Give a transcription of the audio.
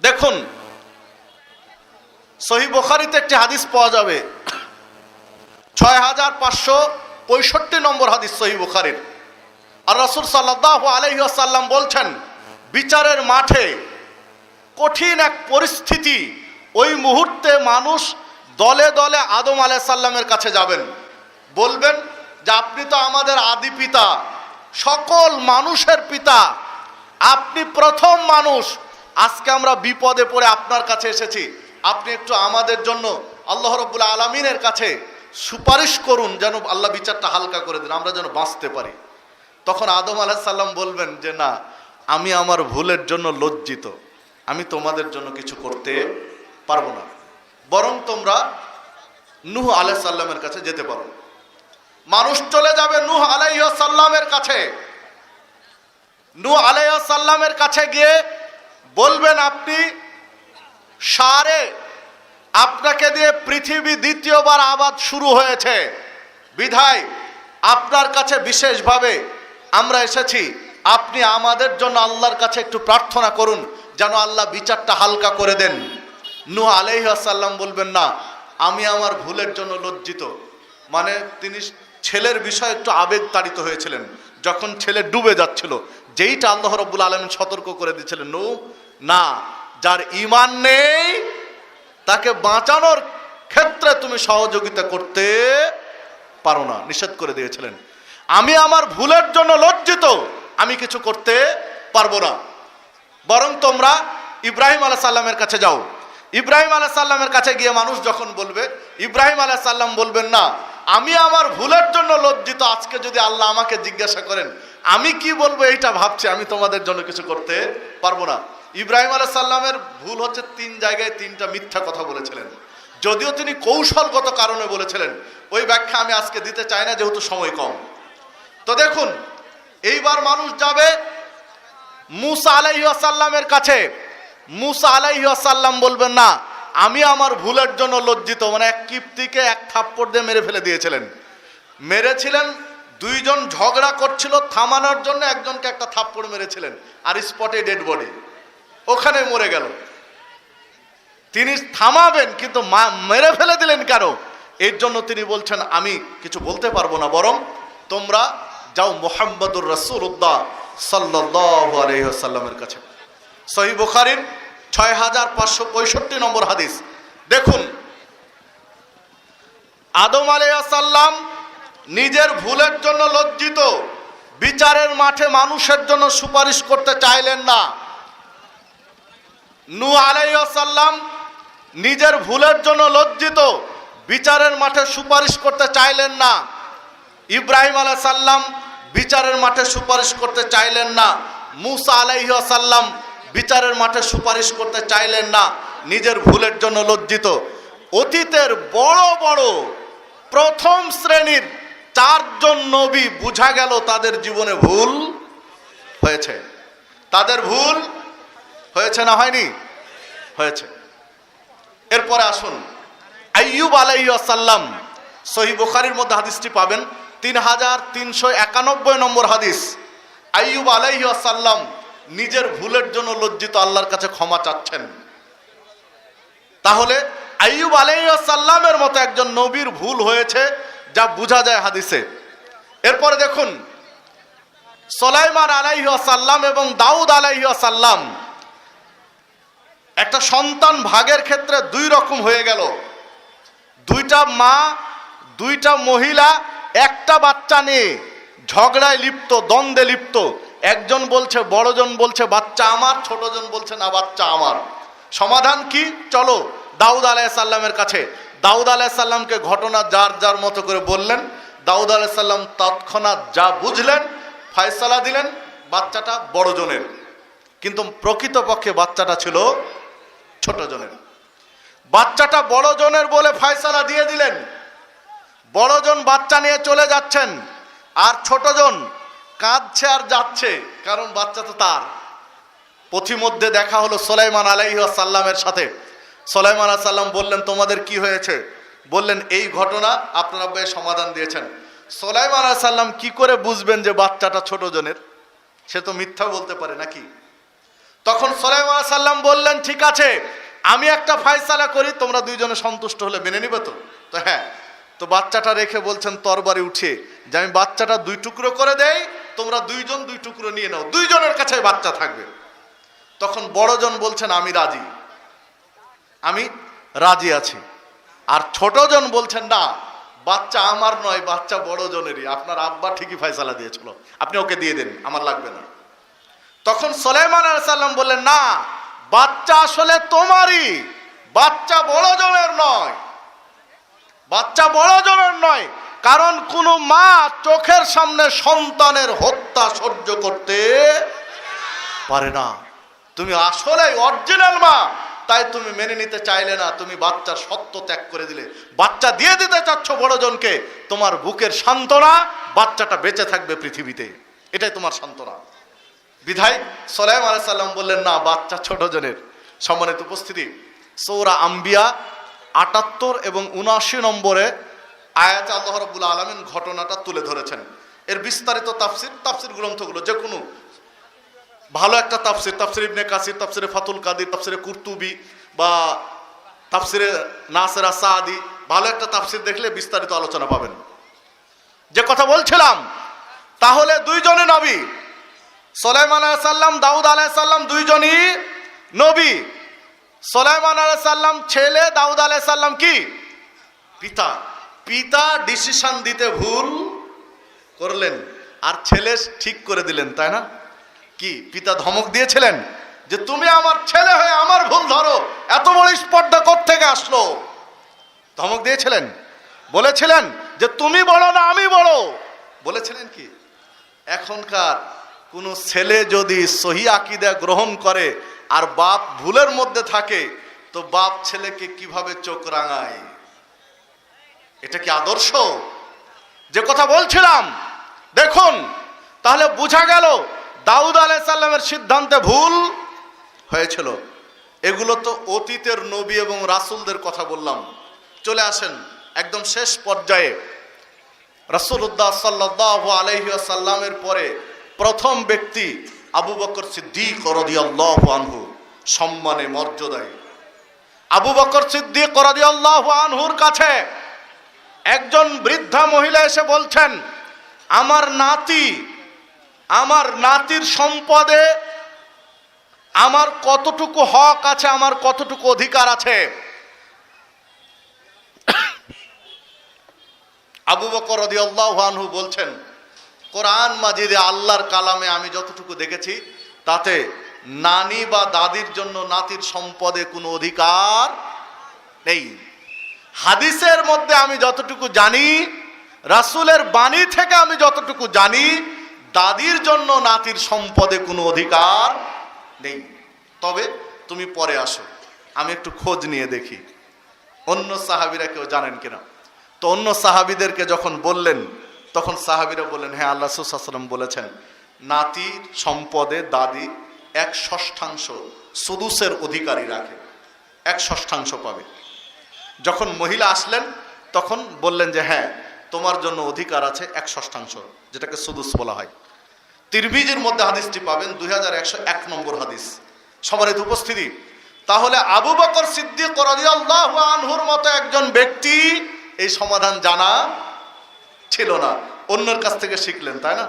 দেখুন, সহিহ বুখারীতে একটি হাদিস পাওয়া যাবে, 6565 নম্বর হাদিস সহিহ বুখারীর। আর রাসূল সাল্লাল্লাহু আলাইহি ওয়াসাল্লাম বলছেন, বিচারের মাঠে কঠিন এক পরিস্থিতি, ওই মুহূর্তে মানুষ দলে দলে আদম আলাইহিস সালামের কাছে যাবেন, বলবেন যে আপনি তো আমাদের আদি পিতা, সকল মানুষের পিতা, আপনি প্রথম মানুষ, আজকে আমরা বিপদে পড়ে আপনার কাছে এসেছি, আপনি একটু আমাদের জন্য আল্লাহ রাব্বুল আলামিনের কাছে সুপারিশ করুন, যেন আল্লাহ বিচারটা হালকা করে দেন, আমরা যেন বাঁচতে পারি। তখন আদম আলাইহিস সালাম বলবেন যে না, আমি আমার ভুলের জন্য লজ্জিত, আমি তোমাদের জন্য কিছু করতে পারবো না, বরং তোমরা নূহ আলাইহিস সালামের কাছে যেতে পারো। মানুষ চলে যাবে নূহ আলাইহিস সালামের কাছে। নূহ আলাইহিস সালামের কাছে গিয়ে বলবেন, আপনি সারে, আপনাকে দিয়ে পৃথিবী দ্বিতীয়বার আবাদ শুরু হয়েছে, বিধায় আপনার কাছে বিশেষভাবে আমরা এসেছি, আপনি আমাদের জন্য আল্লাহর কাছে একটু প্রার্থনা করুন, যেন আল্লাহ বিচারটা হালকা করে দেন। নূহ আলাইহিস সালাম বলবেন না, আমি আমার ভুলের জন্য লজ্জিত। মানে তিনি ছেলের বিষয়ে একটু আবেগ তাড়িত হয়েছিলেন, যখন ছেলে ডুবে যাচ্ছিল, যেইটা আল্লাহ রাব্বুল আলামিন সতর্ক করে দিয়েছিলেন, নূহ না, যার ঈমান নেই তাকে বাঁচানোর ক্ষেত্রে তুমি সহযোগিতা করতে পারো না, নিষেধ করে দিয়েছিলেন। আমি আমার ভুলের জন্য লজ্জিত, আমি কিছু করতে পারবো না, বরং তোমরা ইব্রাহিম আলাইহিস সালামের কাছে যাও। ইব্রাহিম আলাইহিস সালামের কাছে গিয়ে মানুষ যখন বলবে, ইব্রাহিম আলাইহিস সালাম বলবেন না, আমি আমার ভুলের জন্য লজ্জিত, আজকে যদি আল্লাহ আমাকে জিজ্ঞাসা করেন আমি কি বলবো এইটা ভাবছি, আমি তোমাদের জন্য কিছু করতে পারবো না। ইব্রাহিম আলাইহিস সালামের ভুল হচ্ছে 3 জায়গায় 3টা মিথ্যা কথা বলেছিলেন, যদিও তিনি কৌশলগত কারণে বলেছিলেন, ওই ব্যাখ্যা আমি আজকে দিতে চাই না যেহেতু সময় কম। তো দেখুন, এইবার মানুষ যাবে মূসা আলাইহিস সালামের কাছে। মূসা আলাইহিস সালাম বলবেন না, আমি আমার ভুলের জন্য লজ্জিত। মানে এক কিপ্তিকে এক থাপ্পড় দিয়ে মেরে ফেলে দিয়েছিলেন, মেরেছিলেন, 2 জন ঝগড়া করছিল, থামানোর জন্য একজনকে একটা থাপ্পড় মেরেছিলেন, আর স্পটে ডেড বডি, ওখানে মরে গেল। তিনি থামাবেন কিন্তু মেরে ফেলে দিলেন কেন? এর জন্য তিনি বলছেন, আমি কিছু বলতে পারবো না, বরং তোমরা যাও মুহাম্মদুর রাসূলুল্লাহ সাল্লাল্লাহু আলাইহি ওয়াসাল্লামের কাছে। সহিহ বুখারীর 6565 নম্বর হাদিস। দেখুন, আদম আলাইহিস সালাম নিজের ভুলের জন্য লজ্জিত, বিচারের মাঠে মানুষের জন্য সুপারিশ করতে চাইলেন না। নূহ আলাইহিস সালাম নিজের ভুলের জন্য লজ্জিত, বিচারের মাঠে সুপারিশ করতে চাইলেন না। ইব্রাহিম আলাইহিস সালাম বিচারের মাঠে সুপারিশ করতে চাইলেন না। মূসা আলাইহিস সালাম বিচারের মাঠে সুপারিশ করতে চাইলেন না, নিজের ভুলের জন্য লজ্জিত। অতীতের বড় বড় প্রথম শ্রেণীর 4 জন নবী বুঝা গেল তাদের জীবনে ভুল হয়েছে। তাদের ভুল হয়েছে না হয়নি? হয়েছে। এরপরে আসুন, আইয়ুব আলাইহিস সালাম, সহিহ বুখারীর মধ্যে হাদিসটি পাবেন, 3391 নম্বর হাদিস। আইয়ুব আলাইহিস সালাম নিজের ভুলের জন্য লজ্জিত, আল্লাহর কাছে ক্ষমা চাচ্ছেন। তাহলে আইয়ুব আলাইহিস সালামের মতো একজন নবীর ভুল হয়েছে, যা বোঝা যায় হাদিসে। এরপরে দেখুন, সুলাইমান আলাইহিস সালাম এবং দাউদ আলাইহিস সালাম, একটা সন্তান ভাগের ক্ষেত্রে 2 রকম হয়ে গেল। 2টা মা, 2টা মহিলা একটা বাচ্চা নিয়ে ঝগড়ায় লিপ্ত, দ্বন্দ্বে লিপ্ত। একজন বলছে, বড়জন বলছে বাচ্চা আমার, ছোটজন বলছে না বাচ্চা আমার। সমাধান কি? চলো দাউদ আলাইহিস সালামের কাছে। দাউদ আলাইহিস সালামকে ঘটনা যার যার মতো করে বললেন। দাউদ আলাইহিস সালাম তৎক্ষণাৎ যা বুঝলেন ফয়সালা দিলেন, বাচ্চাটা বড়জনের, কিন্তু প্রকৃতপক্ষে বাচ্চাটা ছিল ছোটজনের। বাচ্চাটা বড়জনের বলে ফয়সালা দিয়ে দিলেন। বড়জন বাচ্চা নিয়ে চলে যাচ্ছেন, আর ছোটজন কাঁদছে আর যাচ্ছে, কারণ বাচ্চা তো তার। পথিমধ্যে দেখা হলো সুলাইমান আলাইহিস সালামের সাথে। সুলাইমান আলাইহিস সালাম বললেন, তোমাদের কি হয়েছে? বললেন, এই ঘটনা। আপনারা সমাধান দিয়েছেন। সুলাইমান আলাইহিস সালাম কি করে বুঝবেন যে বাচ্চাটা ছোটজনের? সে তো মিথ্যা বলতে পারে নাকি? তখন সুলাইমান আলাইহিস সালাম বললেন, ঠিক আছে, আমি একটা ফয়সালা করি, তোমরা দুইজনে সন্তুষ্ট হলে মেনে নিবে তো? তো হ্যাঁ। তো বাচ্চাটা রেখে বলছেন তরবারি উঠে যে আমি বাচ্চাটা দুই টুকরো করে দেই, তোমরা দুইজন দুই টুকরো নিয়ে নাও, দুইজনের কাছে বাচ্চা থাকবে। তখন বড়জন বলছেন আমি রাজি, আমি রাজি আছি। আর ছোটজন বলছেন না, বাচ্চা আমার নয়, বাচ্চা বড়জনেরই, আপনার আব্বা ঠিকই ফয়সালা দিয়েছিল, আপনি ওকে দিয়ে দেন, আমার লাগবে না। তখন সুলাইমান আলাইহিস সালাম বললেন, না, বাচ্চা আসলে তোমারই, বাচ্চা বড়জনের নয়, বাচ্চা বড়জনের নয়। কারণ কোন মা চোখের সামনে সন্তানের হত্যা সহ্য করতে পারে না। তুমি আসলে অরিজিনাল মা, তাই তুমি মেনে নিতে চাইলে না, তুমি বাচ্চার সত্য ত্যাগ করে দিলে, বাচ্চা দিয়ে দিতে চাচ্ছ বড়জনকে, তোমার বুকের সান্ত্বনা বাচ্চাটা বেঁচে থাকবে পৃথিবীতে, এটাই তোমার সান্ত্বনা। বিধায় সুলাইমান আলাইহিস সালাম বললেন, না, বাচ্চা ছোটজনের। সম্মানিত উপস্থিতি, সূরা আম্বিয়া ৭৮ এবং ৭৯ নম্বরে আয়াতে আল্লাহ রাব্বুল আলামিন ঘটনাটা তুলে ধরেছেন। এর বিস্তারিত তাফসির গ্রন্থগুলো, যে কোনো ভালো একটা তাফসির ইবনে কাসির, তাফসিরে ফাতুল কাদির, তাফসিরে কুরতুবি বা তাফসিরে নাসেরা সাদি, ভালো একটা তাফসির দেখলে বিস্তারিত আলোচনা পাবেন। যে কথা বলছিলাম, তাহলে দুইজনে নবী, সুলাইমান আলাইহিস সালাম, দাউদ আলাইহিস সালাম, দুইজনই নবী। সুলাইমান আলাইহিস সালাম ছেলে, দাউদ আলাইহিস সালাম কি পিতা। পিতা ডিসিশন দিতে ভুল করলেন আর ছেলে ঠিক করে দিলেন, তাই না? কি পিতা ধমক দিয়েছিলেন যে তুমি আমার ছেলে হয়ে আমার ভুল ধরো, এত বড় স্পর্ধা কোত্থেকে আসলো? ধমক দিয়েছিলেন, বলেছিলেন যে তুমি বড় না আমি বড়, বলেছিলেন কি? এখনকার কোন ছেলে যদি সহি আকীদা গ্রহণ করে আর বাপ ভুলের মধ্যে থাকে, তো বাপ ছেলেকে কিভাবে চোখ রাঙায়? এটা কি আদর্শ? যে কথা বলছিলাম, দেখুন, তাহলে বোঝা গেল দাউদ আলাইহিস সালামের সিদ্ধান্তে ভুল হয়েছিল। এগুলো তো অতীতের নবী এবং রাসূলদের কথা বললাম। চলে আসেন একদম শেষ পর্যায়ে, রাসূলুল্লাহ সাল্লাল্লাহু আলাইহি ওয়াসাল্লামের পরে প্রথম ব্যক্তি আবু বকর সিদ্দিক রাদিয়াল্লাহু আনহু, সম্মানে মর্যাদায়। আবু বকর সিদ্দিক রাদিয়াল্লাহু আনহুর কাছে একজন বৃদ্ধা মহিলা এসে বলছেন, আমার নাতির সম্পদে আমার কতটুকু হক আছে, আমার কতটুকু অধিকার আছে? আবু বকর রাদিয়াল্লাহু আনহু বলছেন, কোরআন মাজিদে আল্লাহর কালামে আমি যতটুকু দেখেছি, তাতে নানি বা দাদির জন্য নাতির সম্পদে কোনো অধিকার নেই। হাদিসের মধ্যে আমি যতটুকু জানি, রাসূলের বাণী থেকে আমি যতটুকু জানি, দাদির জন্য নাতির সম্পদে কোনো অধিকার নেই। তবে তুমি পরে আসো, আমি একটু খোঁজ নিয়ে দেখি অন্য সাহাবীরা কেউ জানেন কিনা। তো অন্য সাহাবীদেরকে যখন বললেন, তখন সাহাবীরা বললেন, হ্যাঁ, আল্লাহ রাসূল সাল্লাল্লাহু আলাইহি ওয়াসাল্লাম বলেছেন নাতির সম্পদে দাদি 1/6 সুদুসের অধিকারী রাখে, 1/6 পাবে। যখন মহিলা আসলেন তখন বললেন যে হ্যাঁ, তোমার জন্য অধিকার আছে 1/6, যেটাকে সুদুস বলা হয়। তিরমিজির মধ্যে হাদিসটি পাবেন, 2101 নম্বর হাদিস। সম্মানিত উপস্থিতি, তাহলে আবু বকর সিদ্দিক রাদিয়াল্লাহু আনহুর মতো একজন ব্যক্তি এই সমাধান জানা ছিল না, অন্যের কাছ থেকে শিখলেন, তাই না?